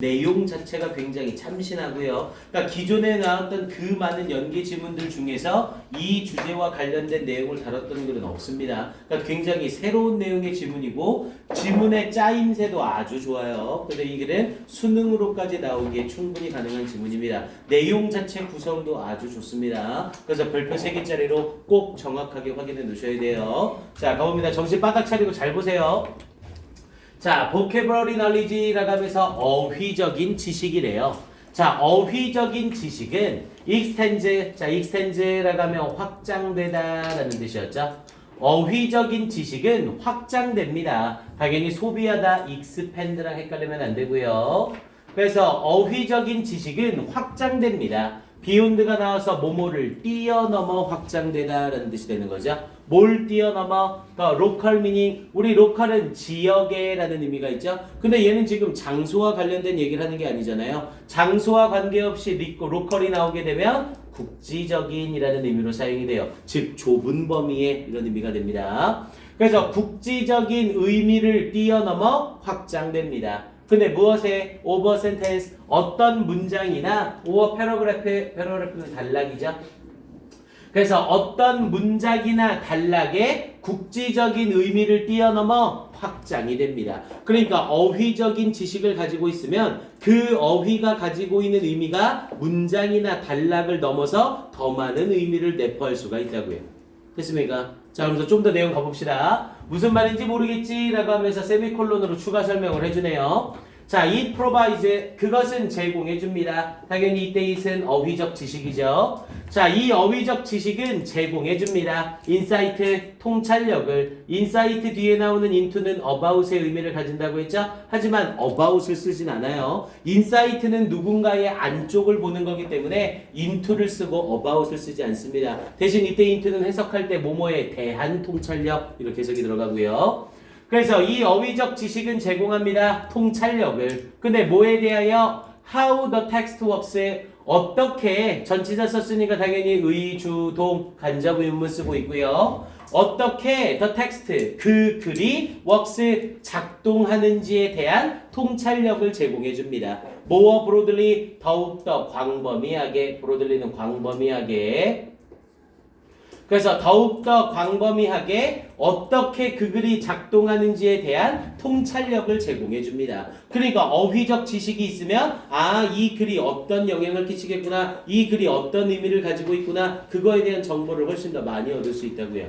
내용 자체가 굉장히 참신하고요. 그러니까 기존에 나왔던 그 많은 연계 지문들 중에서 이 주제와 관련된 내용을 다뤘던 글은 없습니다. 그러니까 굉장히 새로운 내용의 지문이고 지문의 짜임새도 아주 좋아요. 그래서 이 글은 수능으로까지 나오기에 충분히 가능한 지문입니다. 내용 자체 구성도 아주 좋습니다. 그래서 별표 3개짜리로 꼭 정확하게 확인해 놓으셔야 돼요. 자, 가봅니다. 정신 바닥 차리고 잘 보세요. 자, vocabulary knowledge라고 하면서 어휘적인 지식이래요. 자, 어휘적인 지식은 extends, 자, extends라고 하면 확장되다라는 뜻이었죠. 어휘적인 지식은 확장됩니다. 당연히 소비하다, expand랑 헷갈리면 안 되고요. 그래서 어휘적인 지식은 확장됩니다. beyond가 나와서 뭐뭐를 뛰어넘어 확장되다라는 뜻이 되는 거죠. 뭘 뛰어넘어? local meaning, 우리 로컬은 지역에라는 의미가 있죠. 근데 얘는 지금 장소와 관련된 얘기를 하는 게 아니잖아요. 장소와 관계없이 로컬이 나오게 되면 국지적인이라는 의미로 사용이 돼요. 즉 좁은 범위의 이런 의미가 됩니다. 그래서 국지적인 의미를 뛰어넘어 확장됩니다. 근데 무엇에? over sentence, 어떤 문장이나 over paragraph는 단락이죠. 그래서 어떤 문장이나 단락에 국지적인 의미를 뛰어넘어 확장이 됩니다. 그러니까 어휘적인 지식을 가지고 있으면 그 어휘가 가지고 있는 의미가 문장이나 단락을 넘어서 더 많은 의미를 내포할 수가 있다고요. 됐습니까? 자, 그래서 좀 더 내용 가봅시다. 무슨 말인지 모르겠지? 라고 하면서 세미콜론으로 추가 설명을 해주네요. 자, it provides, 그것은 제공해줍니다. 당연히 이때 it은 어휘적 지식이죠. 자, 이 어휘적 지식은 제공해줍니다. insight, 통찰력을. insight 뒤에 나오는 into는 about의 의미를 가진다고 했죠? 하지만 about을 쓰진 않아요. insight는 누군가의 안쪽을 보는 거기 때문에 into를 쓰고 about을 쓰지 않습니다. 대신 이때 into는 해석할 때 뭐뭐에 대한 통찰력 이렇게 해석이 들어가고요. 그래서 이 어휘적 지식은 제공합니다. 통찰력을. 근데 뭐에 대하여? How the text works. 어떻게, 전치사 썼으니까 당연히 의, 주, 동, 간접 의문문 쓰고 있고요. 어떻게 the text, 그 글이 works, 작동하는지에 대한 통찰력을 제공해 줍니다. more broadly, 더욱더 광범위하게, broadly는 광범위하게. 그래서 더욱더 광범위하게 어떻게 그 글이 작동하는지에 대한 통찰력을 제공해 줍니다. 그러니까 어휘적 지식이 있으면 이 글이 어떤 영향을 끼치겠구나, 이 글이 어떤 의미를 가지고 있구나, 그거에 대한 정보를 훨씬 더 많이 얻을 수 있다고요.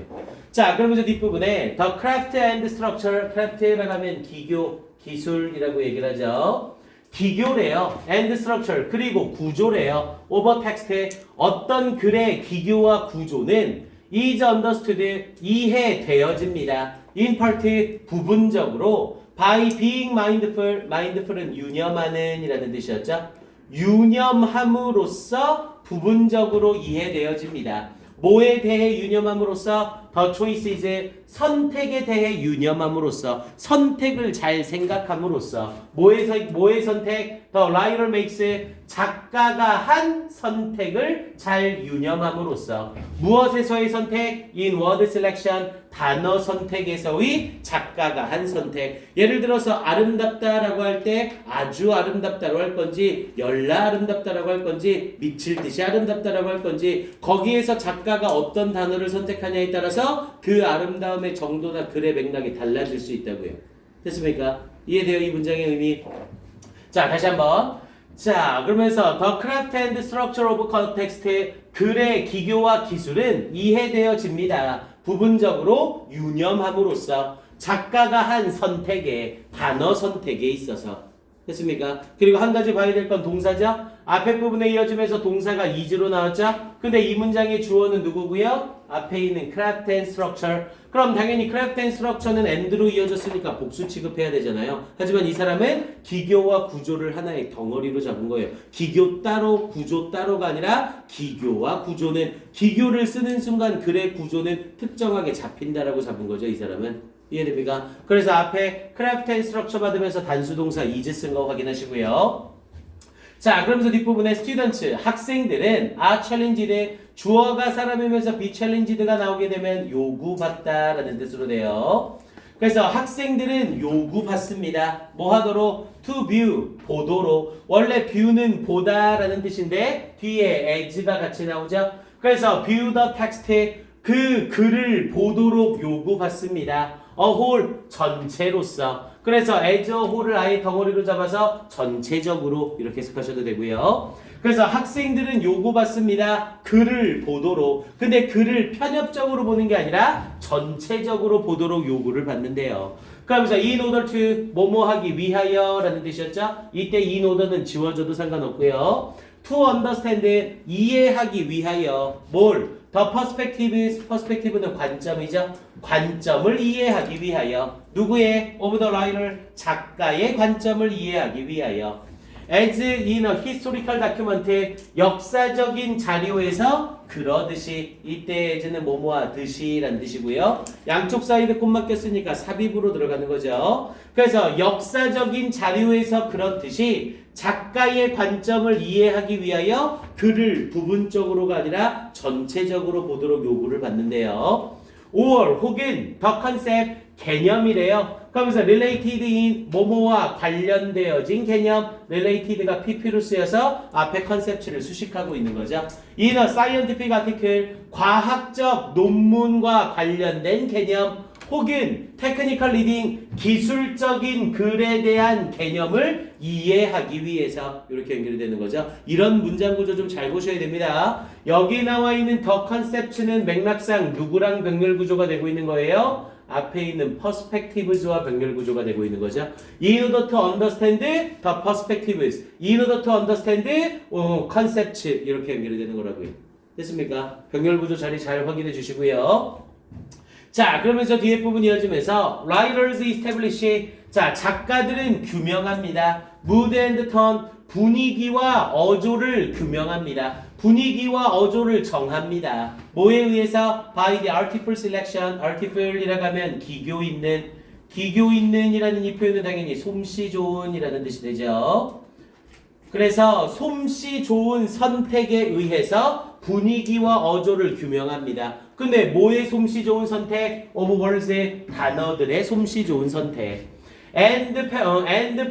자, 그러면서 뒷부분에 The craft and structure, craft라고 하면 기교, 기술이라고 얘기를 하죠. 기교래요. and structure, 그리고 구조래요. over text의 어떤 글의 기교와 구조는 is understood, 이해되어집니다. in part, 부분적으로 by being mindful, mindful은 유념하는 이라는 뜻이었죠. 유념함으로써 부분적으로 이해되어집니다. 뭐에 대해 유념함으로써? The choices, 선택에 대해 유념함으로써, 선택을 잘 생각함으로써. 뭐의 선택? The writer makes, 작가가 한 선택을 잘 유념함으로써. 무엇에서의 선택? In word selection, 단어 선택에서의 작가가 한 선택. 예를 들어서 아름답다라고 할 때 아주 아름답다라고 할 건지, 열나 아름답다라고 할 건지, 미칠 듯이 아름답다라고 할 건지, 거기에서 작가가 어떤 단어를 선택하냐에 따라서 그 아름다움의 정도나 글의 맥락이 달라질 수 있다고요. 됐습니까? 이해돼요? 이 문장의 의미. 자, 다시 한번. 자, 그러면서 The craft and structure of context, 글의 기교와 기술은 이해되어집니다. 부분적으로 유념함으로써 작가가 한 선택에, 단어 선택에 있어서. 됐습니까? 그리고 한 가지 봐야 될 건 동사죠? 앞에 부분에 이어지면서 동사가 is로 나왔죠? 근데 이 문장의 주어는 누구고요? 앞에 있는 craft and structure. 그럼 당연히 craft and structure는 and로 이어졌으니까 복수 취급해야 되잖아요. 하지만 이 사람은 기교와 구조를 하나의 덩어리로 잡은 거예요. 기교 따로, 구조 따로가 아니라 기교와 구조는, 기교를 쓰는 순간 글의 구조는 특정하게 잡힌다라고 잡은 거죠, 이 사람은. 이해됩니까? 그래서 앞에 craft and structure 받으면서 단수동사 is 쓴 거 확인하시고요. 자, 그러면서 뒷부분에 students, 학생들은 are challenged, 주어가 사람이면서 be challenged가 나오게 되면 요구받다라는 뜻으로 돼요. 그래서 학생들은 요구받습니다. 뭐 하도록? to view, 보도록. 원래 view는 보다라는 뜻인데 뒤에 as가 같이 나오죠. 그래서 view the text, 그 글을 보도록 요구받습니다. a whole, 전체로서. 그래서 as a whole을 아예 덩어리로 잡아서 전체적으로 이렇게 해석하셔도 되고요. 그래서 학생들은 요구받습니다. 글을 보도록. 근데 글을 편협적으로 보는 게 아니라 전체적으로 보도록 요구를 받는데요. 그러면서 in order to, 뭐뭐 하기 위하여 라는 뜻이었죠? 이때 in order는 지워져도 상관없고요. to understand, 이해하기 위하여. 뭘? The perspectives, perspective는 관점이죠. 관점을 이해하기 위하여. 누구의? of the writer, 작가의 관점을 이해하기 위하여. As in a historical document, 역사적인 자료에서 그러듯이. 이때 as는 뭐뭐하 듯이란 뜻이고요. 양쪽 사이드 콤마 꼈으니까 삽입으로 들어가는 거죠. 그래서 역사적인 자료에서 그렇듯이 작가의 관점을 이해하기 위하여 글을 부분적으로가 아니라 전체적으로 보도록 요구를 받는데요. or 혹은 the concept, 개념이래요. 그러면서 related in, 뭐뭐와 관련되어진 개념. related가 pp로 쓰여서 앞에 컨셉츠를 수식하고 있는 거죠. in a scientific article, 과학적 논문과 관련된 개념. 혹은 technical reading, 기술적인 글에 대한 개념을 이해하기 위해서. 이렇게 연결이 되는 거죠. 이런 문장 구조 좀 잘 보셔야 됩니다. 여기 나와 있는 the concept는 맥락상 누구랑 병렬 구조가 되고 있는 거예요? 앞에 있는 perspectives와 병렬 구조가 되고 있는 거죠. In order to understand the perspectives, in order to understand concepts, 이렇게 연결이 되는 거라고요. 됐습니까? 병렬 구조 자리 잘 확인해 주시고요. 자, 그러면서 뒤에 부분 이어지면서 writers establish, 자, 작가들은 규명합니다. mood and tone, 분위기와 어조를 규명합니다. 분위기와 어조를 정합니다. 뭐에 의해서? by the artful selection, artful이라고 하면 기교 있는, 기교 있는이라는 이 표현은 당연히 솜씨 좋은이라는 뜻이 되죠. 그래서 솜씨 좋은 선택에 의해서 분위기와 어조를 규명합니다. 근데 뭐의 솜씨 좋은 선택? of words의 단어들의 솜씨 좋은 선택. and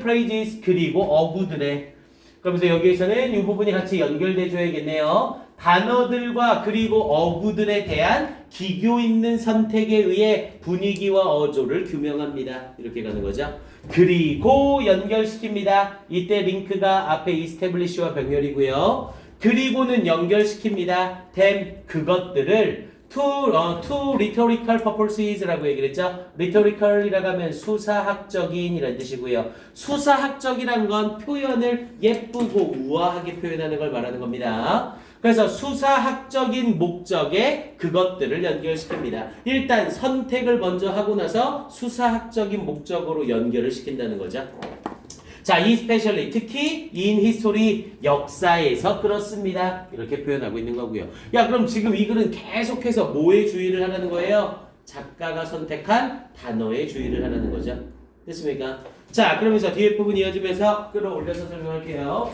praises, 그리고 어구들의. 그러면서 여기에서는 이 부분이 같이 연결돼 줘야겠네요. 단어들과 그리고 어구들에 대한 기교 있는 선택에 의해 분위기와 어조를 규명합니다. 이렇게 가는 거죠. 그리고 연결시킵니다. 이때 링크가 앞에 establish와 병렬이고요. 그리고는 연결시킵니다. them, 그것들을 to rhetorical purposes라고 얘기를 했죠. rhetorical이라고 하면 수사학적인 이란 뜻이고요. 수사학적이란 건 표현을 예쁘고 우아하게 표현하는 걸 말하는 겁니다. 그래서 수사학적인 목적에 그것들을 연결시킵니다. 일단 선택을 먼저 하고 나서 수사학적인 목적으로 연결을 시킨다는 거죠. 자, especially, 특히 in history, 역사에서 그렇습니다. 이렇게 표현하고 있는 거고요. 야, 그럼 지금 이 글은 계속해서 뭐에 주의를 하라는 거예요? 작가가 선택한 단어에 주의를 하라는 거죠. 됐습니까? 자, 그러면서 뒤에 부분 이어지면서 끌어올려서 설명할게요.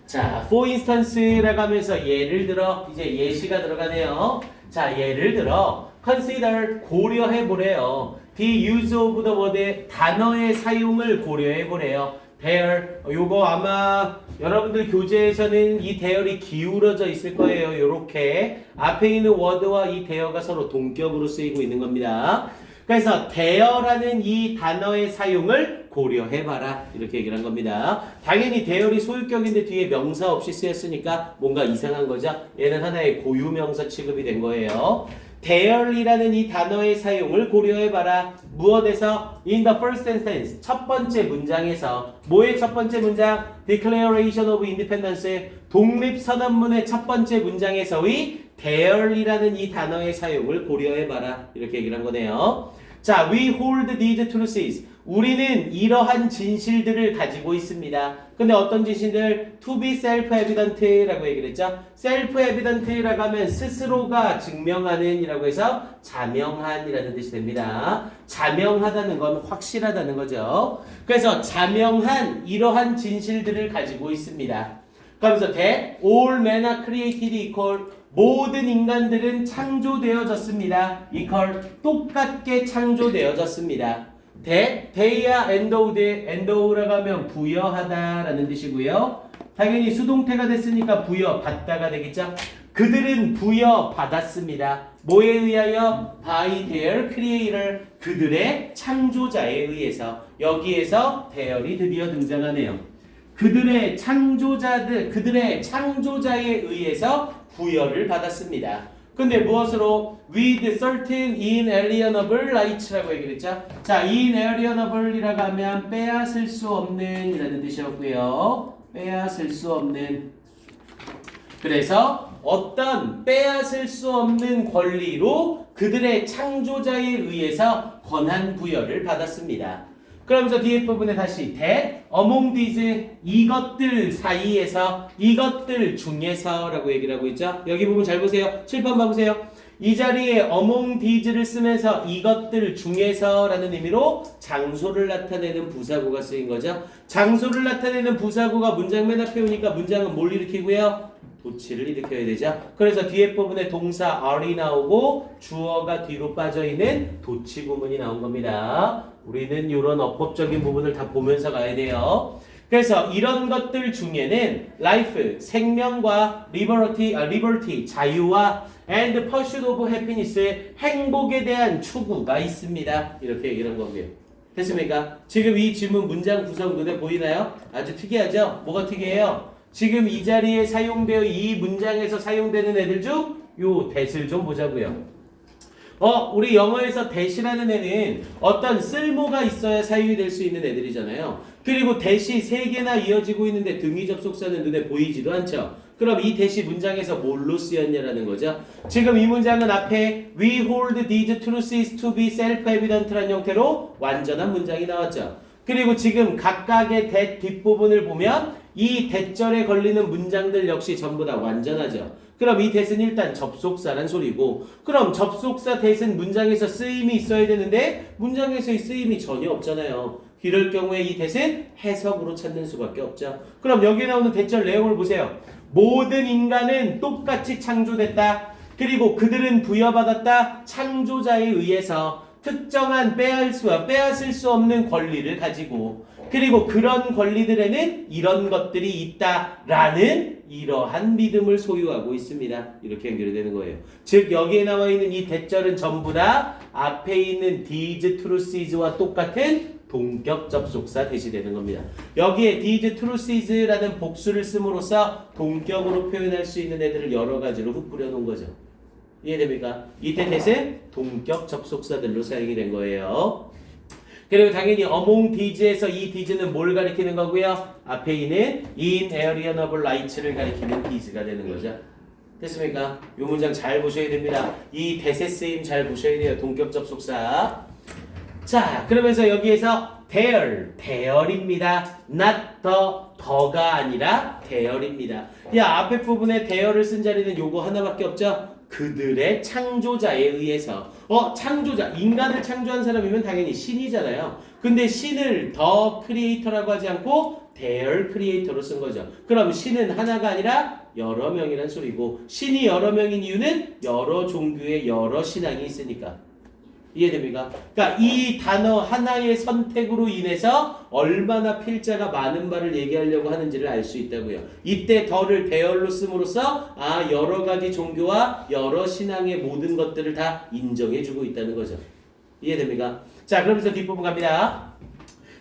자, for instance라고 하면서 예를 들어, 이제 예시가 들어가네요. 자, 예를 들어 consider, 고려해보래요. the use of the word, 단어의 사용을 고려해보래요. there, 요거 아마 여러분들 교재에서는 이 대열이 기울어져 있을 거예요. 요렇게 앞에 있는 word와 이 대열가 서로 동격으로 쓰이고 있는 겁니다. 그래서 there라는 이 단어의 사용을 고려해봐라. 이렇게 얘기를 한 겁니다. 당연히 대열이 소유격인데 뒤에 명사 없이 쓰였으니까 뭔가 이상한 거죠. 얘는 하나의 고유명사 취급이 된 거예요. there이라는 이 단어의 사용을 고려해봐라. 무엇에서? in the first sentence, 첫 번째 문장에서. 뭐의 첫 번째 문장? Declaration of Independence, 독립선언문의 첫 번째 문장에서의 there이라는 이 단어의 사용을 고려해봐라. 이렇게 얘기를 한 거네요. 자, we hold these truths. 우리는 이러한 진실들을 가지고 있습니다. 근데 어떤 진실들? To be self-evident라고 얘기를 했죠. self-evident라고 하면 스스로가 증명하는 이라고 해서 자명한이라는 뜻이 됩니다. 자명하다는 건 확실하다는 거죠. 그래서 자명한 이러한 진실들을 가지고 있습니다. 그러면서 that all men are created equal, 모든 인간들은 창조되어졌습니다. 이퀄 똑같게 창조되어졌습니다. That they are endowed, endow라고 하면 부여하다라는 뜻이고요. 당연히 수동태가 됐으니까 부여받다가 되겠죠. 그들은 부여받았습니다. 뭐에 의하여? By their creator. 그들의 창조자에 의해서. 여기에서 there이 드디어 등장하네요. 그들의 창조자에 의해서 부여를 받았습니다. 근데 무엇으로? With certain inalienable rights라고 얘기를 했죠. 자, inalienable이라고 하면 빼앗을 수 없는 이라는 뜻이었고요. 빼앗을 수 없는. 그래서 어떤 빼앗을 수 없는 권리로 그들의 창조자에 의해서 권한 부여를 받았습니다. 그러면서 뒤에 부분에 다시 that among these 이것들 사이에서 이것들 중에서 라고 얘기를 하고 있죠. 여기 부분 잘 보세요. 칠판 봐보세요. 이 자리에 among these를 쓰면서 이것들 중에서 라는 의미로 장소를 나타내는 부사구가 쓰인 거죠. 장소를 나타내는 부사구가 문장 맨 앞에 오니까 문장은 뭘 일으키고요? 도치를 일으켜야 되죠. 그래서 뒤에 부분에 동사 are이 나오고 주어가 뒤로 빠져있는 도치 구문이 나온 겁니다. 우리는 이런 어법적인 부분을 다 보면서 가야 돼요. 그래서 이런 것들 중에는 life, 생명과 liberty, 자유와 and pursuit of happiness, 행복에 대한 추구가 있습니다. 이렇게 얘기를 한 겁니다. 됐습니까? 지금 이 질문 문장 구성 눈에 보이나요? 아주 특이하죠? 뭐가 특이해요? 지금 이 자리에 사용되어 이 문장에서 사용되는 애들 중 요 that을 좀 보자고요. 우리 영어에서 that이라는 애는 어떤 쓸모가 있어야 사용이 될 수 있는 애들이잖아요. 그리고 that이 3개나 이어지고 있는데 등위 접속사는 눈에 보이지도 않죠. 그럼 이 that이 문장에서 뭘로 쓰였냐라는 거죠. 지금 이 문장은 앞에 We hold these truths to be self-evident라는 형태로 완전한 문장이 나왔죠. 그리고 지금 각각의 that 뒷부분을 보면 이 that절에 걸리는 문장들 역시 전부 다 완전하죠. 그럼 이 that은 일단 접속사란 소리고, 그럼 접속사 that은 문장에서 쓰임이 있어야 되는데 문장에서의 쓰임이 전혀 없잖아요. 이럴 경우에 이 that은 해석으로 찾는 수밖에 없죠. 그럼 여기에 나오는 that절 내용을 보세요. 모든 인간은 똑같이 창조됐다. 그리고 그들은 부여받았다. 창조자에 의해서 특정한 빼앗을 수 없는 권리를 가지고, 그리고 그런 권리들에는 이런 것들이 있다라는 이러한 믿음을 소유하고 있습니다. 이렇게 연결이 되는 거예요. 즉 여기에 나와 있는 이 대절은 전부 다 앞에 있는 these truths와 똑같은 동격 접속사 대시되는 겁니다. 여기에 these truths라는 복수를 씀으로써 동격으로 표현할 수 있는 애들을 여러 가지로 흩뿌려 놓은 거죠. 이해됩니까? 이때 that은 동격 접속사들로 사용이 된 거예요. 그리고 당연히 among these에서 이 these는 뭘 가리키는 거고요? 앞에 있는 inalienable rights를 가리키는 these가 되는 거죠. 됐습니까? 이 문장 잘 보셔야 됩니다. 이 that의 쓰임 잘 보셔야 돼요. 동격 접속사. 자, 그러면서 여기에서 there입니다. not the가 아니라 there입니다. 앞에 부분에 there를 쓴 자리는 요거 하나밖에 없죠? 그들의 창조자에 의해서. 창조자, 인간을 창조한 사람이면 당연히 신이잖아요. 근데 신을 더 크리에이터라고 하지 않고 their 크리에이터로 쓴 거죠. 그럼 신은 하나가 아니라 여러 명이란 소리고, 신이 여러 명인 이유는 여러 종교의 여러 신앙이 있으니까. 이해됩니까? 그러니까 이 단어 하나의 선택으로 인해서 얼마나 필자가 많은 바를 얘기하려고 하는지를 알 수 있다고요. 이때 더를 대열로 씀으로써 여러 가지 종교와 여러 신앙의 모든 것들을 다 인정해주고 있다는 거죠. 이해됩니까? 자, 그러면서 뒷부분 갑니다.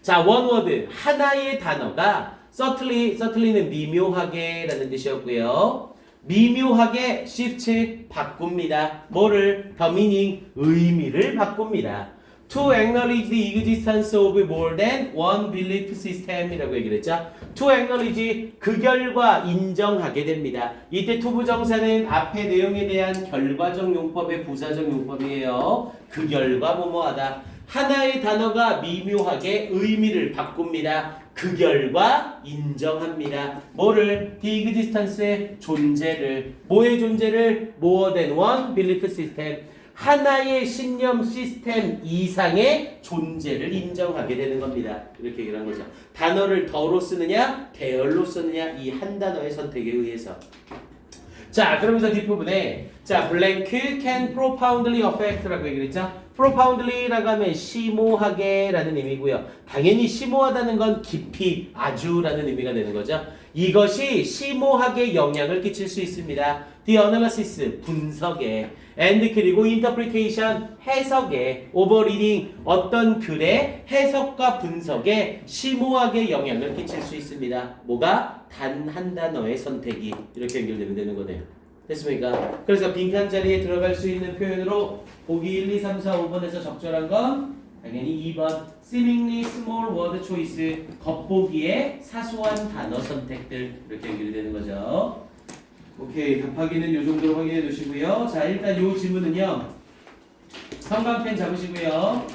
자, one word, 하나의 단어가 subtly는 미묘하게 라는 뜻이었고요. 미묘하게 shift 바꿉니다. 뭐를? the meaning, 의미를 바꿉니다. To acknowledge the existence of more than one belief system 이라고 얘기를 했죠. To acknowledge, 그 결과 인정하게 됩니다. 이때 to 부정사는 앞의 내용에 대한 결과적 용법의 부사적 용법이에요. 그 결과 뭐뭐하다. 하나의 단어가 미묘하게 의미를 바꿉니다. 그 결과 인정합니다. 뭐를? The existence의 존재를. 뭐의 존재를? More than one belief system. 하나의 신념 시스템 이상의 존재를 인정하게 되는 겁니다. 이렇게 얘기를 한 거죠. 단어를 더로 쓰느냐, 대열로 쓰느냐, 이 한 단어의 선택에 의해서. 자, 그러면서 뒷부분에 자, blank can profoundly affect라고 얘기를 했죠. profoundly라고 하면 심오하게라는 의미고요. 당연히 심오하다는 건 깊이, 아주라는 의미가 되는 거죠. 이것이 심오하게 영향을 끼칠 수 있습니다. The analysis, 분석에 and 그리고 interpretation, 해석에 overreading, 어떤 글의 해석과 분석에 심오하게 영향을 끼칠 수 있습니다. 뭐가? 단 한 단어의 선택이 이렇게 연결되면 되는 거네요. 됐습니까? 그래서 빈칸 자리에 들어갈 수 있는 표현으로 보기 1, 2, 3, 4, 5번에서 적절한 건 당연히 2번 seemingly small word choice, 겉보기에 사소한 단어 선택들 이렇게 연결이 되는 거죠. 오케이, 답하기는 이 정도로 확인해 두시고요. 자, 일단 이 지문은요. 형광펜 잡으시고요.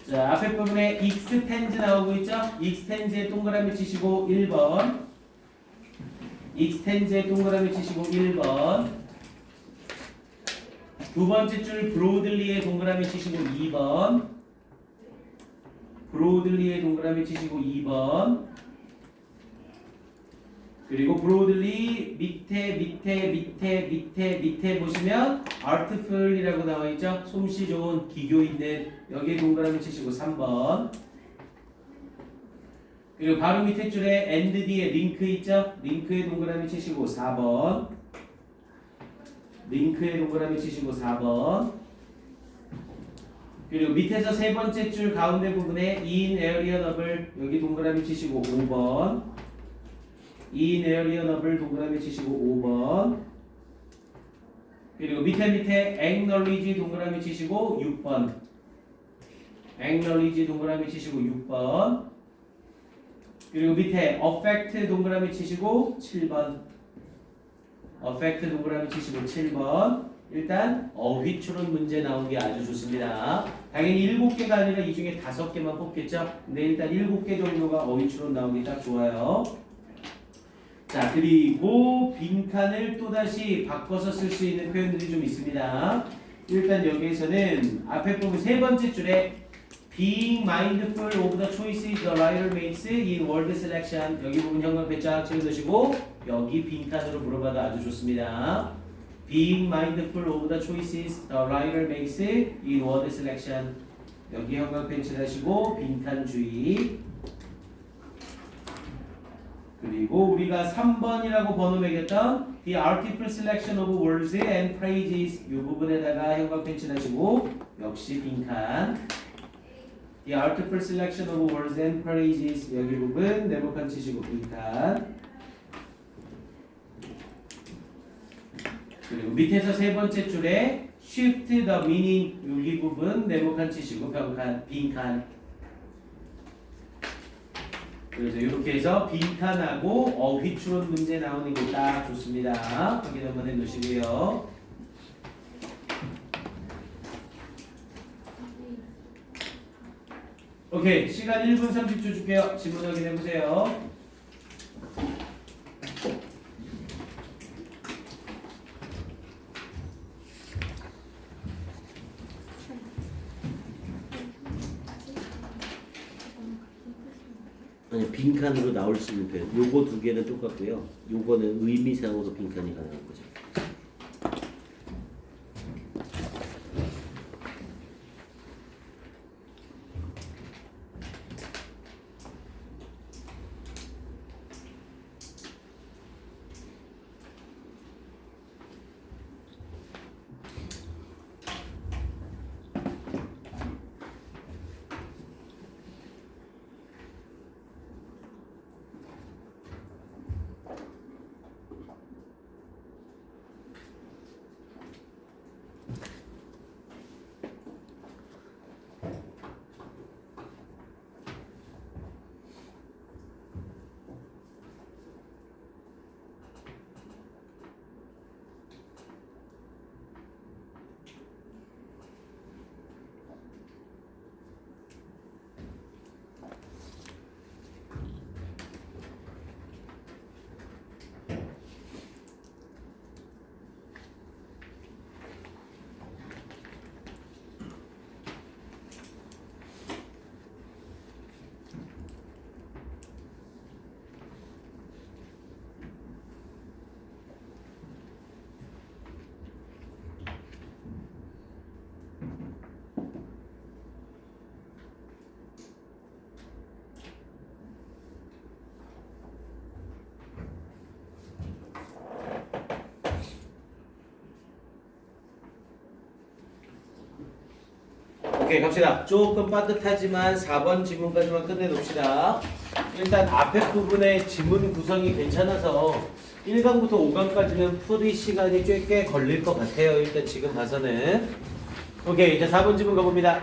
자, 앞에 부분에 extend 나오고 있죠? extend에 동그라미 치시고 1번. extend에 동그라미 치시고 1번. 두 번째 줄 broadly에 동그라미 치시고 2번. broadly에 동그라미 치시고 2번. 그리고 broadly 밑에 보시면 artful이라고 나와 있죠? 솜씨 좋은, 기교 있는, 여기에 동그라미 치시고 3번. 그리고 바로 밑에 줄에 and 뒤에 링크 있죠? 링크에 동그라미 치시고 4번. 링크에 동그라미 치시고 4번. 그리고 밑에서 세 번째 줄 가운데 부분에 in area nub을 여기 동그라미 치시고 5번. in area nub을 동그라미 치시고 5번. 그리고 밑에 acknowledge 동그라미 치시고 6번. acknowledge 동그라미 치시고 6번. 그리고 밑에 affect 동그라미 치시고 7번. affect 동그라미 치시고 7번. 일단 어휘추론 문제 나온 게 아주 좋습니다. 당연히 7개가 아니라 이 중에 5개만 뽑겠죠. 근데 일단 7개 정도가 어휘추론 나온 게 딱 좋아요. 자, 그리고 빈칸을 또다시 바꿔서 쓸 수 있는 표현들이 좀 있습니다. 일단 여기에서는 앞에 부분 세 번째 줄에 being mindful of the choices the writer makes in word selection, 여기 부분 형광펜 쫙 찍어두시고 여기 빈칸으로 물어봐도 아주 좋습니다. being mindful of the choices the writer makes in word selection, 여기 형광펜 칠하시고 빈칸 주의. 그리고 우리가 3번이라고 번호 매겼던 the artful selection of words and phrases, 이 부분에다가 형광펜 칠하시고 역시 빈칸. the artful selection of words and phrases, 여기 부분 네모칸 치시고 빈칸. 그리고 밑에서 세 번째 줄에 shift the meaning, 여기 부분 네모칸 치시고 빈칸. 그래서 이렇게 해서 빈칸하고 어휘추론 문제 나오는 게 딱 좋습니다. 확인 한번 해놓으시고요. 오케이, 시간 1분 30초 줄게요. 질문 확인해보세요. 아니, 빈칸으로 나올 수 있는 표현. 요거 두 개는 똑같고요. 요거는 의미상으로 빈칸이 가능한 거죠. 오케이 갑시다. 조금 빠듯하지만 4번 지문까지만 끝내놓읍시다. 일단 앞에 부분의 지문 구성이 괜찮아서 1강부터 5강까지는 풀이 시간이 꽤 걸릴 것 같아요. 일단 지금 봐서는. 오케이 이제 4번 지문 가봅니다.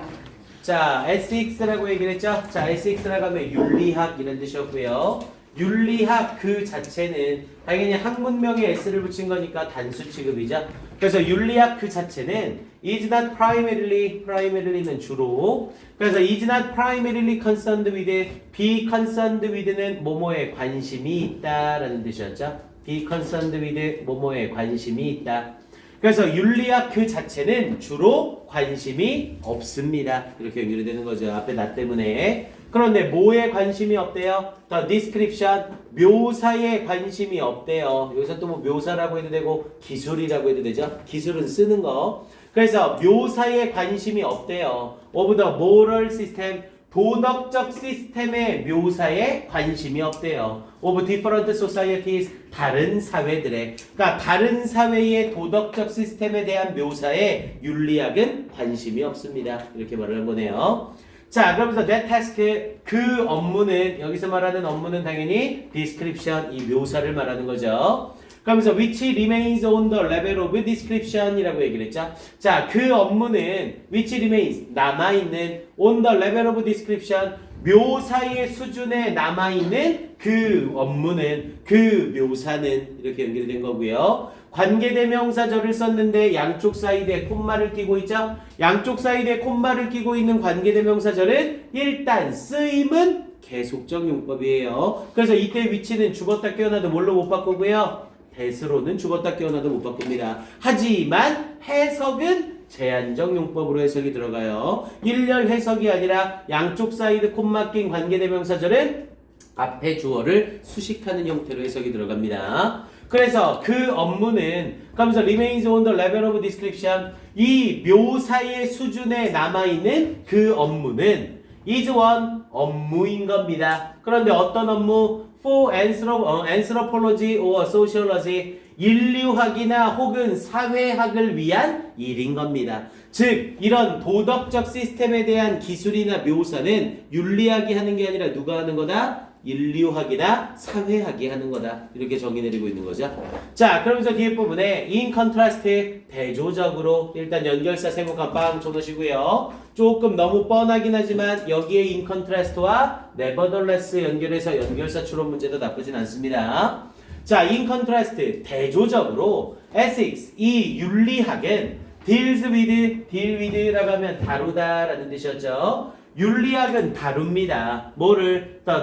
자 SX라고 얘기를 했죠. 자 SX라고 하면 윤리학 이런 뜻이었고요. 윤리학 그 자체는 당연히 학문명에 S를 붙인 거니까 단수 취급이죠. 그래서 윤리학 그 자체는 is not primary는 주로. 그래서 is not primarily concerned with, be concerned with는 뭐뭐에 관심이 있다라는 뜻이었죠. be concerned with 뭐뭐에 관심이 있다. 그래서 윤리학 그 자체는 주로 관심이 없습니다. 이렇게 연결이 되는 거죠. 앞에 나 때문에. 그런데 뭐에 관심이 없대요? The description, 묘사에 관심이 없대요. 여기서 또 뭐 묘사라고 해도 되고 기술이라고 해도 되죠. 기술은 쓰는 거. 그래서 묘사에 관심이 없대요. Of the moral system, 도덕적 시스템의 묘사에 관심이 없대요. Of different societies, 다른 사회들의. 그러니까 다른 사회의 도덕적 시스템에 대한 묘사에 윤리학은 관심이 없습니다. 이렇게 말을 한 거네요. 자, 그러면서 that task, 그 업무는, 여기서 말하는 업무는 당연히 description, 이 묘사를 말하는 거죠. 그러면서 which remains on the level of description 이라고 얘기를 했죠. 자, 그 업무는 which remains, 남아있는 on the level of description, 묘사의 수준에 남아있는 그 업무는, 그 묘사는 이렇게 연결이 된 거고요. 관계대명사절을 썼는데 양쪽 사이드에 콤마를 끼고 있죠. 양쪽 사이드에 콤마를 끼고 있는 관계대명사절은 일단 쓰임은 계속적 용법이에요. 그래서 이때 위치는 죽었다 깨어나도 뭘로 못 바꾸고요. 대수로는 죽었다 깨어나도 못 바꿉니다. 하지만 해석은 제한적 용법으로 해석이 들어가요. 일렬 해석이 아니라 양쪽 사이드 콤마 낀 관계대명사절은 앞에 주어를 수식하는 형태로 해석이 들어갑니다. 그래서 그 업무는 그러면서 remains on the level of description, 이 묘사의 수준에 남아있는 그 업무는 is one, 업무인 겁니다. 그런데 어떤 업무? for anthropology or sociology, 인류학이나 혹은 사회학을 위한 일인 겁니다. 즉 이런 도덕적 시스템에 대한 기술이나 묘사는 윤리학이 하는 게 아니라 누가 하는 거다? 인류학이나 사회학이 하는 거다. 이렇게 정의 내리고 있는 거죠. 자, 그러면서 뒤에 부분에 in contrast, 대조적으로 일단 연결사 세모 깜빵 쳐놓으시고요. 조금 너무 뻔하긴 하지만 여기에 in contrast와 nevertheless 연결해서 연결사 추론 문제도 나쁘진 않습니다. 자, in contrast, 대조적으로 ethics, 이 윤리학은 deal with라고 하면 다루다라는 뜻이었죠. 윤리학은 다룹니다. 뭐를? The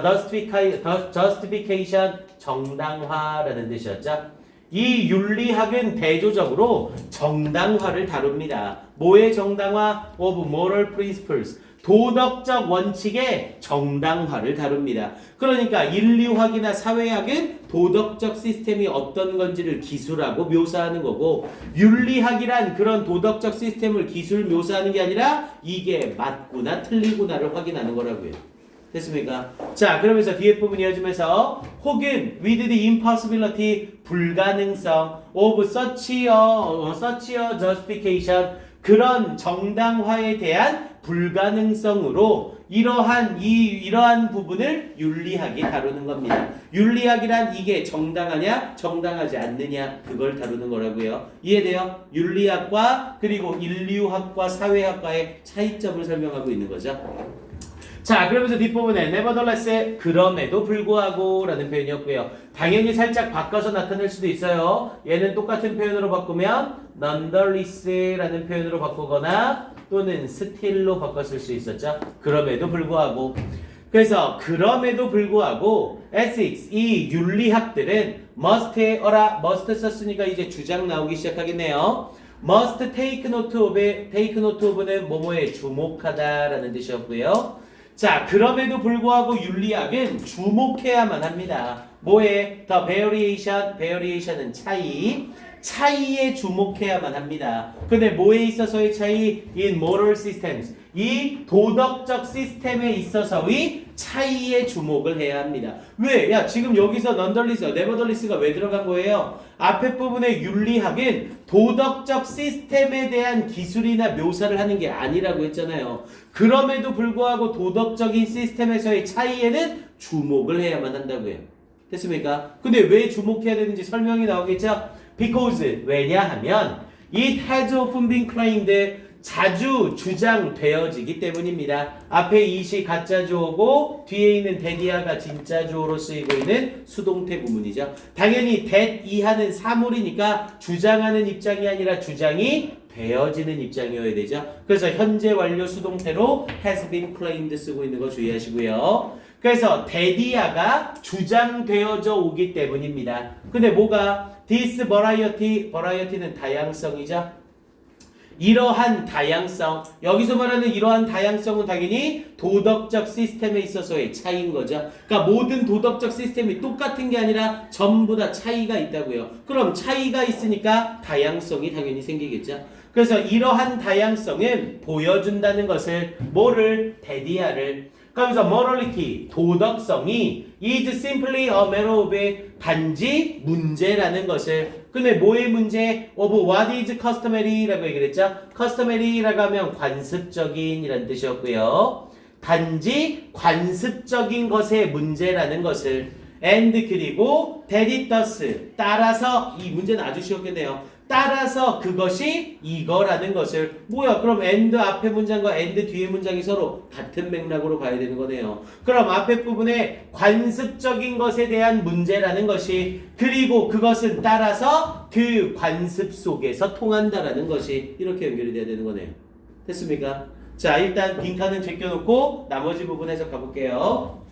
justification, 정당화라는 뜻이었죠. 이 윤리학은 대조적으로 정당화를 다룹니다. 뭐의 정당화? Of moral principles, 도덕적 원칙의 정당화를 다룹니다. 그러니까 인류학이나 사회학은 도덕적 시스템이 어떤 건지를 기술하고 묘사하는 거고, 윤리학이란 그런 도덕적 시스템을 기술 묘사하는 게 아니라 이게 맞구나 틀리구나를 확인하는 거라고요. 됐습니까? 자, 그러면서 뒤에 부분 이어지면서 혹은 with the impossibility, 불가능성 of such a justification, 그런 정당화에 대한 불가능성으로 이러한 부분을 윤리학이 다루는 겁니다. 윤리학이란 이게 정당하냐 정당하지 않느냐 그걸 다루는 거라고요. 이해돼요? 윤리학과 그리고 인류학과 사회학과의 차이점을 설명하고 있는 거죠. 자, 그러면서 뒷부분에 nevertheless, 그럼에도 불구하고 라는 표현이었고요. 당연히 살짝 바꿔서 나타낼 수도 있어요. 얘는 똑같은 표현으로 바꾸면 nonetheless 라는 표현으로 바꾸거나 또는 still로 바꿨을 수 있었죠. 그럼에도 불구하고. 그래서 그럼에도 불구하고 ethics, 이 윤리학들은 must 썼으니까 이제 주장 나오기 시작하겠네요. must take note of는 뭐뭐에 주목하다라는 뜻이었고요. 자, 그럼에도 불구하고 윤리학은 주목해야만 합니다. 뭐에? The variation은 차이에 주목해야만 합니다. 근데 뭐에 있어서의 차이? In moral systems, 이 도덕적 시스템에 있어서의 차이에 주목을 해야 합니다. 왜? 야, 지금 여기서 넌덜리스, 네버덜리스가 왜 들어간 거예요? 앞에 부분의 윤리학은 도덕적 시스템에 대한 기술이나 묘사를 하는 게 아니라고 했잖아요. 그럼에도 불구하고 도덕적인 시스템에서의 차이에는 주목을 해야만 한다고요. 됐습니까? 근데 왜 주목해야 되는지 설명이 나오겠죠? Because 왜냐하면 it has often been claimed 자주 주장되어지기 때문입니다. 앞에 it이 가짜 주어고 뒤에 있는 that이야가 진짜 주어로 쓰이고 있는 수동태 구문이죠. 당연히 that 이하는 사물이니까 주장하는 입장이 아니라 주장이 되어지는 입장이어야 되죠. 그래서 현재 완료 수동태로 has been claimed 쓰고 있는 거 주의하시고요. 그래서 that이야가 주장되어져 오기 때문입니다. 근데 뭐가 this variety는 다양성이죠. 이러한 다양성, 여기서 말하는 이러한 다양성은 당연히 도덕적 시스템에 있어서의 차이인 거죠. 그러니까 모든 도덕적 시스템이 똑같은 게 아니라 전부 다 차이가 있다고요. 그럼 차이가 있으니까 다양성이 당연히 생기겠죠. 그래서 이러한 다양성은 보여준다는 것을 뭐를? 데디아를. 그러면서 morality, 도덕성이 is simply a matter of 단지 문제라는 것을. 근데 뭐의 문제? of what is customary라고 얘기를 했죠. customary라고 하면 관습적인 이란 뜻이었고요. 단지 관습적인 것의 문제라는 것을. and 그리고 that it does 따라서 이 문제는 아주 쉬웠겠네요. 따라서 그것이 이거라는 것을. 뭐야? 그럼 and 앞에 문장과 and 뒤에 문장이 서로 같은 맥락으로 가야 되는 거네요. 그럼 앞에 부분에 관습적인 것에 대한 문제라는 것이 그리고 그것은 따라서 그 관습 속에서 통한다라는 것이 이렇게 연결이 돼야 되는 거네요. 됐습니까? 자, 일단 빈칸은 제껴놓고 나머지 부분 해석 가볼게요.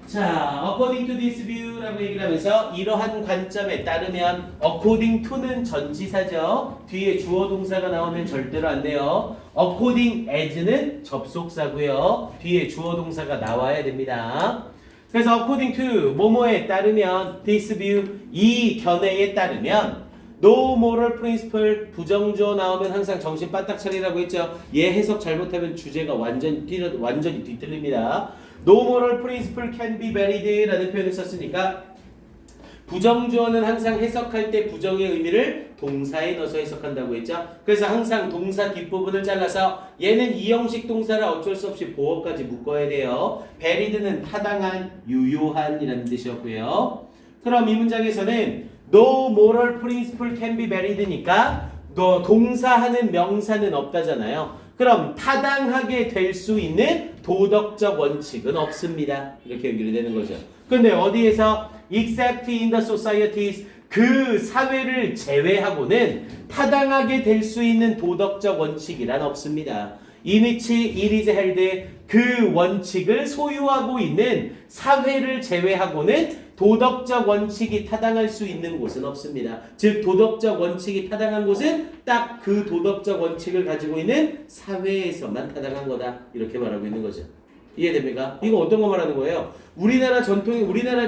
자, according to this view라고 얘기를 하면서 이러한 관점에 따르면 according to는 전치사죠. 뒤에 주어 동사가 나오면 절대로 안 돼요. according as는 접속사고요. 뒤에 주어 동사가 나와야 됩니다. 그래서 according to 뭐뭐에 따르면 this view 이 견해에 따르면 no moral principle 부정주어 나오면 항상 정신 바짝 차리라고 했죠. 얘 해석 잘못하면 주제가 완전히 뒤틀립니다. No moral principle can be varied 라는 표현을 썼으니까 부정주어는 항상 해석할 때 부정의 의미를 동사에 넣어서 해석한다고 했죠. 그래서 항상 동사 뒷부분을 잘라서 얘는 이형식 동사라 어쩔 수 없이 보어까지 묶어야 돼요. valid는 타당한, 유효한 이라는 뜻이었고요. 그럼 이 문장에서는 No moral principle can be varied니까 동사하는 명사는 없다잖아요. 그럼 타당하게 될 수 있는 도덕적 원칙은 없습니다. 이렇게 연결이 되는 거죠. 근데 어디에서 except in the societies 그 사회를 제외하고는 타당하게 될 수 있는 도덕적 원칙이란 없습니다. in which it is held 그 원칙을 소유하고 있는 사회를 제외하고는 도덕적 원칙이 타당할 수 있는 곳은 없습니다. 즉 도덕적 원칙이 타당한 곳은 딱 그 도덕적 원칙을 가지고 있는 사회에서만 타당한 거다. 이렇게 말하고 있는 거죠. 이해됩니까? 이거 어떤 거 말하는 거예요? 우리나라 전통이나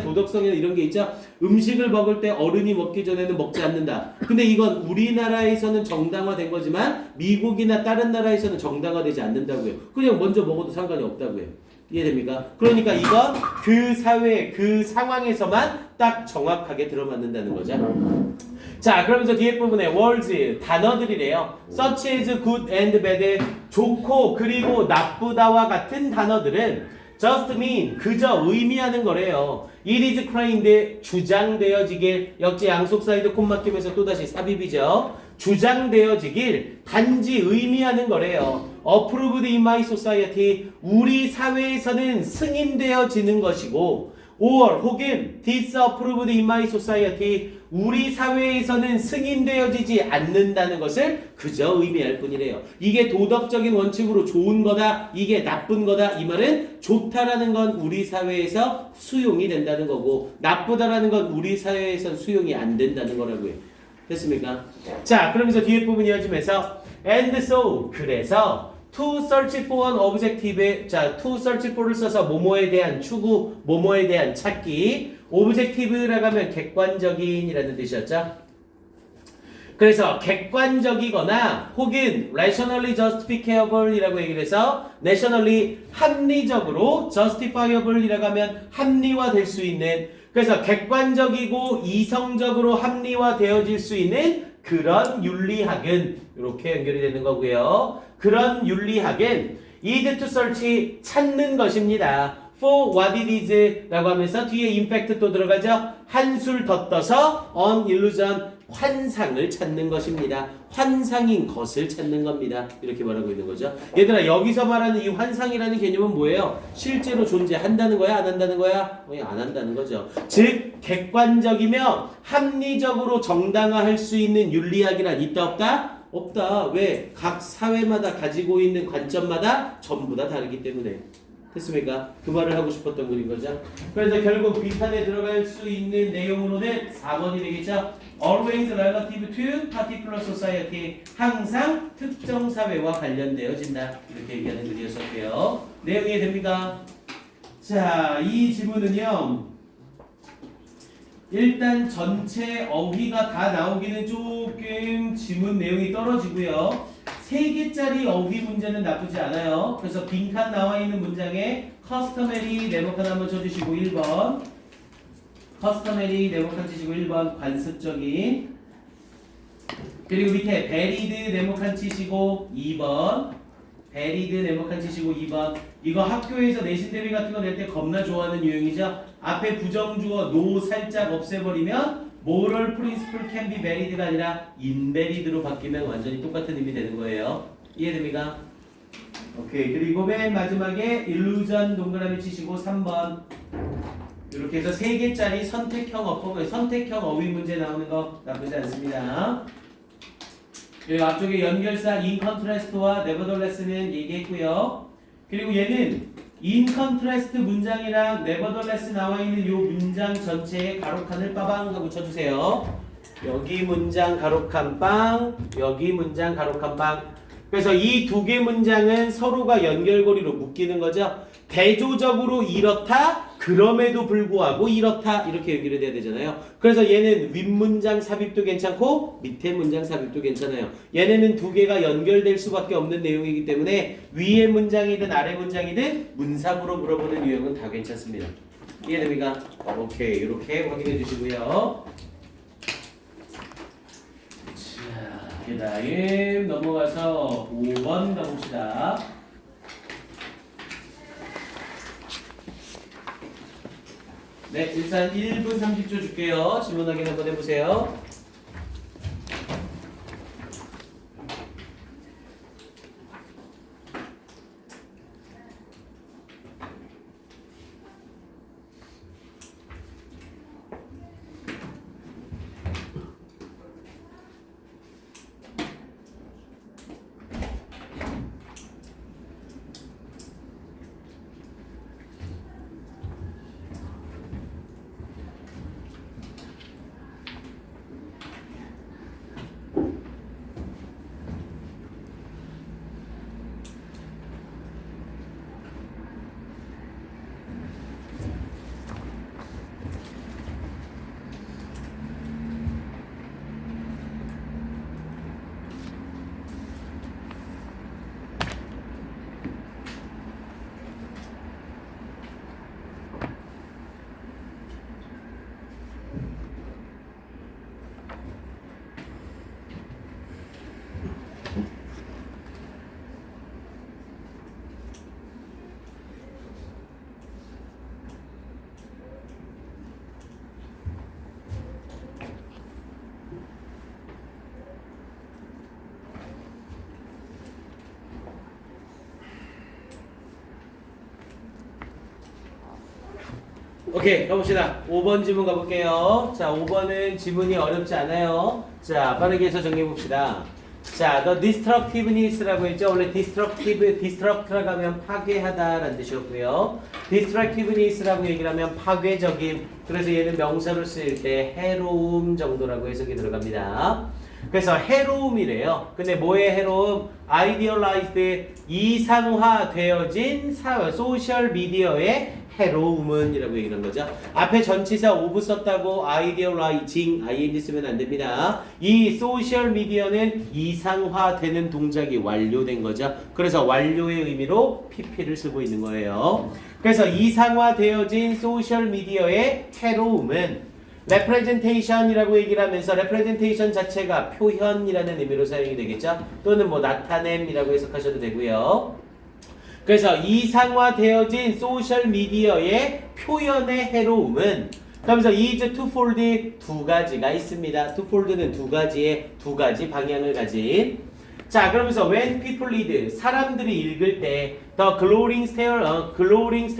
도덕성이나 이런 게 있죠. 음식을 먹을 때 어른이 먹기 전에는 먹지 않는다. 근데 이건 우리나라에서는 정당화된 거지만 미국이나 다른 나라에서는 정당화되지 않는다고요. 그냥 먼저 먹어도 상관이 없다고요. 이해됩니까? 그러니까 이건 그 사회, 그 상황에서만 딱 정확하게 들어맞는다는 거죠. 자, 그러면서 뒤에 부분에 words, 단어들이래요. such as good and bad, 좋고 그리고 나쁘다와 같은 단어들은 just mean, 그저 의미하는 거래요. It is claimed, 주장되어지길, 역시 양속 사이드 콤 막히면서 또다시 삽입이죠. 주장되어지길, 단지 의미하는 거래요. Approved in my society, 우리 사회에서는 승인되어지는 것이고, or 혹은 disapproved in my society, 우리 사회에서는 승인되어지지 않는다는 것을 그저 의미할 뿐이래요. 이게 도덕적인 원칙으로 좋은 거다, 이게 나쁜 거다, 이 말은 좋다라는 건 우리 사회에서 수용이 된다는 거고 나쁘다라는 건 우리 사회에선 수용이 안 된다는 거라고요. 됐습니까? 자, 그러면서 뒤에 부분 이어지면서 and so, 그래서 to search for an objective, 자, to search for를 써서 뭐뭐에 대한 추구, 뭐뭐에 대한 찾기, objective라고 하면 객관적인이라는 뜻이었죠. 그래서 객관적이거나 혹은 rationally justifiable이라고 얘기를 해서 nationally 합리적으로 justifiable이라고 하면 합리화될 수 있는 그래서 객관적이고 이성적으로 합리화되어질 수 있는 그런 윤리학은 이렇게 연결이 되는 거고요. 그런 윤리학은 is to search 찾는 것입니다. for what it is 라고 하면서 뒤에 in fact 또 들어가죠. 한술 더 떠서 on illusion 환상을 찾는 것입니다. 환상인 것을 찾는 겁니다. 이렇게 말하고 있는 거죠. 얘들아 여기서 말하는 이 환상이라는 개념은 뭐예요? 실제로 존재한다는 거야? 안 한다는 거야? 안 한다는 거죠. 즉 객관적이며 합리적으로 정당화할 수 있는 윤리학이란 있다 없다? 없다. 왜? 각 사회마다 가지고 있는 관점마다 전부 다 다르기 때문에. 됐습니까? 그 말을 하고 싶었던 글인 거죠. 그래서 결국 비판에 들어갈 수 있는 내용으로는 4번이 되겠죠. Always relative to particular society. 항상 특정 사회와 관련되어진다. 이렇게 얘기하는 글이었었고요. 내용이 됩니까? 자, 이 지문은요. 일단 전체 어휘가 다 나오기는 조금 지문 내용이 떨어지고요. 3개짜리 어휘 문제는 나쁘지 않아요. 그래서 빈칸 나와 있는 문장에 customary 네모칸 한번 쳐주시고 1번 customary 네모칸 치시고 1번 관습적인 그리고 밑에 valid 네모칸 치시고 2번 valid 네모칸 치시고 2번 이거 학교에서 내신 대비 같은 거 낼 때 겁나 좋아하는 유형이죠. 앞에 부정주어 no 살짝 없애버리면 moral principle can be valid가 아니라 invalid로 바뀌면 완전히 똑같은 의미 되는 거예요. 이해됩니까? 오케이. 그리고 맨 마지막에 illusion 동그라미 치시고 3번 이렇게 해서 3개짜리 선택형 어휘 문제 나오는 거 나쁘지 않습니다. 그리고 앞쪽에 연결사 in contrast와 nevertheless는 얘기했고요. 그리고 얘는 in contrast 문장이랑 nevertheless 나와 있는 요 문장 전체에 가로칸을 빠방 하고 쳐주세요. 여기 문장 가로칸 빵, 여기 문장 가로칸 빵. 그래서 이 2개 문장은 서로가 연결고리로 묶이는 거죠. 대조적으로 이렇다, 그럼에도 불구하고 이렇다 이렇게 연결이 돼야 되잖아요. 그래서 얘는 윗문장 삽입도 괜찮고 밑에 문장 삽입도 괜찮아요. 얘네는 2개가 연결될 수밖에 없는 내용이기 때문에 위에 문장이든 아래 문장이든 문상으로 물어보는 유형은 다 괜찮습니다. 이해됩니까? 오케이. 이렇게 확인해 주시고요. 자, 그 다음 넘어가서 5번 가봅시다. 네, 일단 1분 30초 줄게요. 질문 확인 한번 해보세요. 오케이, 가봅시다. 5번 지문 가볼게요. 자, 5번은 지문이 어렵지 않아요. 자, 빠르게 해서 정리해봅시다. 자, the destructiveness라고 했죠. 원래 destruct라고 하면 파괴하다라는 뜻이었고요. destructiveness라고 얘기를 하면 파괴적임. 그래서 얘는 명사로 쓰일 때 해로움 정도라고 해석이 들어갑니다. 그래서 해로움이래요. 근데 뭐의 해로움? idealized 이상화되어진 소셜 미디어의 해로움은 이라고 얘기하는 거죠. 앞에 전치사 of 썼다고 idealizing ing 쓰면 안 됩니다. 이 소셜 미디어는 이상화되는 동작이 완료된 거죠. 그래서 완료의 의미로 pp를 쓰고 있는 거예요. 그래서 이상화되어진 소셜 미디어의 해로움은 representation이라고 얘기를 하면서 representation 자체가 표현이라는 의미로 사용이 되겠죠. 또는 뭐 나타냄이라고 해석하셔도 되고요. 그래서 이상화되어진 소셜 미디어의 표현의 해로움은 그러면서 is twofold 두 가지가 있습니다. twofold는 두 가지 방향을 가진. 자, 그러면서 when people read 사람들이 읽을 때 the glowing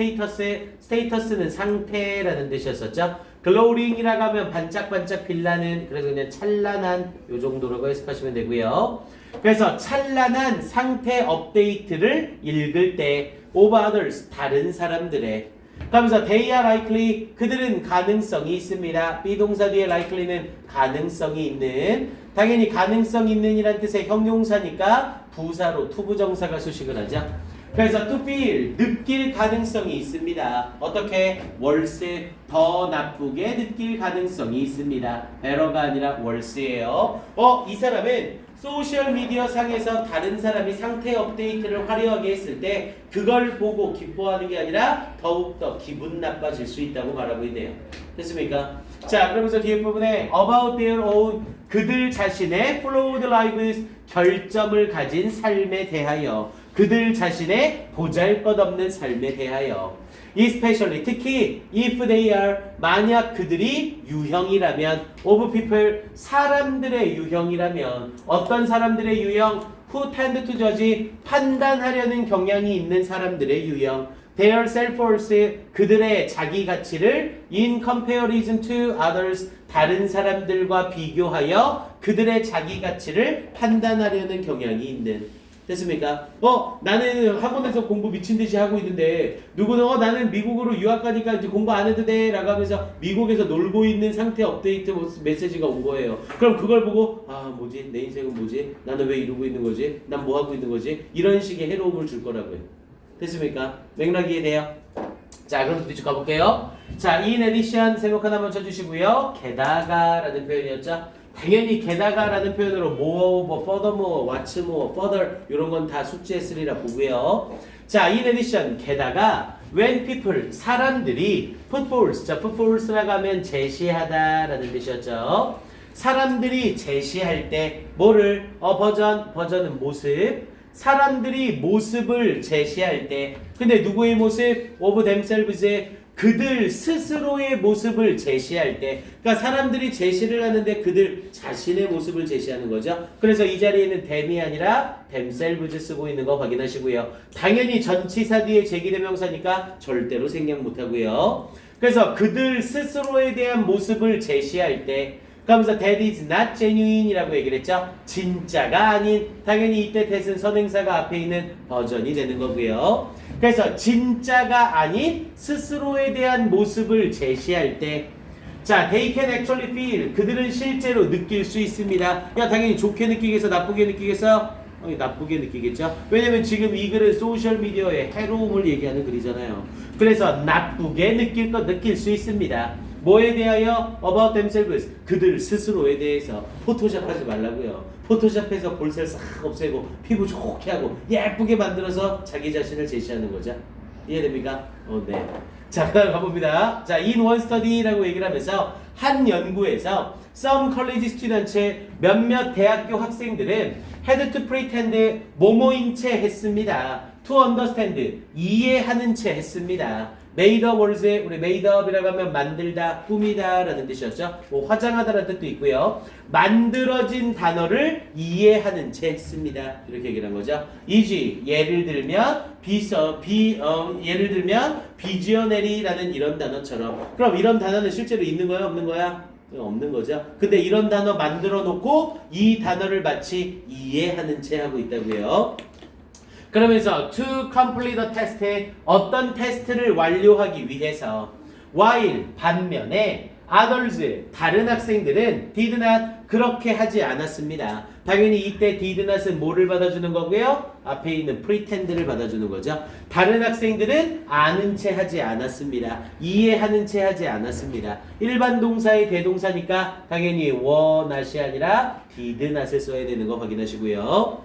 status는 상태라는 뜻이었었죠. glowing이라고 하면 반짝반짝 빛나는, 그래서 그냥 찬란한 요 정도라고 해석하시면 되고요. 그래서 찬란한 상태 업데이트를 읽을 때 of others 다른 사람들의 그러면서 they are likely 그들은 가능성이 있습니다. 비동사 뒤에 likely는 가능성이 있는, 당연히 가능성 있는 이란 뜻의 형용사니까 부사로 투부정사가 수식을 하죠. 그래서 to feel 느낄 가능성이 있습니다. 어떻게? worse 더 나쁘게 느낄 가능성이 있습니다. better가 아니라 worse예요. 이 사람은 소셜미디어 상에서 다른 사람이 상태 업데이트를 화려하게 했을 때 그걸 보고 기뻐하는 게 아니라 더욱더 기분 나빠질 수 있다고 말하고 있네요. 됐습니까? 자, 그러면서 뒤에 부분에 about their own 그들 자신의 flawed lives 결점을 가진 삶에 대하여, 그들 자신의 보잘것없는 삶에 대하여, especially 특히 if they are 만약 그들이 유형이라면 of people 사람들의 유형이라면, 어떤 사람들의 유형? who tend to judge 판단하려는 경향이 있는 사람들의 유형, their self-worth 그들의 자기 가치를 in comparison to others 다른 사람들과 비교하여 그들의 자기 가치를 판단하려는 경향이 있는. 됐습니까? 나는 학원에서 공부 미친 듯이 하고 있는데 누구는 나는 미국으로 유학 가니까 이제 공부 안 해도 돼 라고 하면서 미국에서 놀고 있는 상태 업데이트 메시지가 온 거예요. 그럼 그걸 보고 뭐지? 내 인생은 뭐지? 나는 왜 이러고 있는 거지? 난 뭐 하고 있는 거지? 이런 식의 해로움을 줄 거라고요. 됐습니까? 맥락이 이해돼요? 자, 그럼 뒤쪽 가볼게요. 자, in addition 세목 하나만 쳐주시고요. 게다가 라는 표현이었죠. 당연히 게다가라는 표현으로 more, furthermore, what's more, further 이런 건 다 숙지에 쓰리라 보고요. 자, in addition 게다가 when people 사람들이 put forth, 자, put forth라고 하면 제시하다라는 뜻이었죠. 사람들이 제시할 때 뭐를 버전은 모습. 사람들이 모습을 제시할 때 근데 누구의 모습? of themselves의 그들 스스로의 모습을 제시할 때, 그러니까 사람들이 제시를 하는데 그들 자신의 모습을 제시하는 거죠. 그래서 이 자리에는 them이 아니라 themselves 쓰고 있는 거 확인하시고요. 당연히 전치사 뒤에 제기대명사니까 절대로 생략 못하고요. 그래서 그들 스스로에 대한 모습을 제시할 때 그러면서 that is not genuine 이라고 얘기를 했죠. 진짜가 아닌, 당연히 이때 that은 선행사가 앞에 있는 버전이 되는 거고요. 그래서 진짜가 아닌 스스로에 대한 모습을 제시할 때 자, they can actually feel 그들은 실제로 느낄 수 있습니다. 당연히 좋게 느끼겠어? 나쁘게 느끼겠어? 나쁘게 느끼겠죠? 왜냐면 지금 이 글은 소셜미디어의 해로움을 얘기하는 글이잖아요. 그래서 나쁘게 느낄 수 있습니다. 뭐에 대하여? about themselves 그들 스스로에 대해서. 포토샵 하지 말라고요. 포토샵해서 볼살 싹 없애고 피부 좋게 하고 예쁘게 만들어서 자기 자신을 제시하는 거죠. 이해됩니까? 네. 자, 그다음 가봅니다. 자, in one study라고 얘기를 하면서 한 연구에서 some college students 몇몇 대학교 학생들은 had to pretend 뭐뭐인 채 했습니다. to understand 이해하는 채 했습니다. made up words 우리 made up이라고 하면 만들다, 꾸미다 라는 뜻이었죠. 화장하다 라는 뜻도 있고요. 만들어진 단어를 이해하는 채 했습니다. 이렇게 얘기를 한 거죠. 이지 예를 들면 예를 들면 비주어내리라는 이런 단어처럼. 그럼 이런 단어는 실제로 있는 거야, 없는 거야? 없는 거죠. 근데 이런 단어 만들어 놓고 이 단어를 마치 이해하는 채 하고 있다고요. 그러면서 to complete a test 어떤 테스트를 완료하기 위해서 while 반면에 others 다른 학생들은 did not 그렇게 하지 않았습니다. 당연히 이때 did not은 뭐를 받아주는 거고요? 앞에 있는 pretend를 받아주는 거죠. 다른 학생들은 아는 채 하지 않았습니다. 이해하는 채 하지 않았습니다. 일반 동사의 대동사니까 당연히 were not이 아니라 did not을 써야 되는 거 확인하시고요.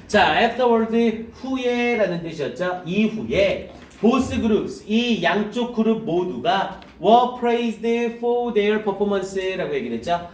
자, afterward 후에 라는 뜻이었죠. 이후에 both groups 이 양쪽 그룹 모두가 were praised for their performance라고 얘기를 했죠.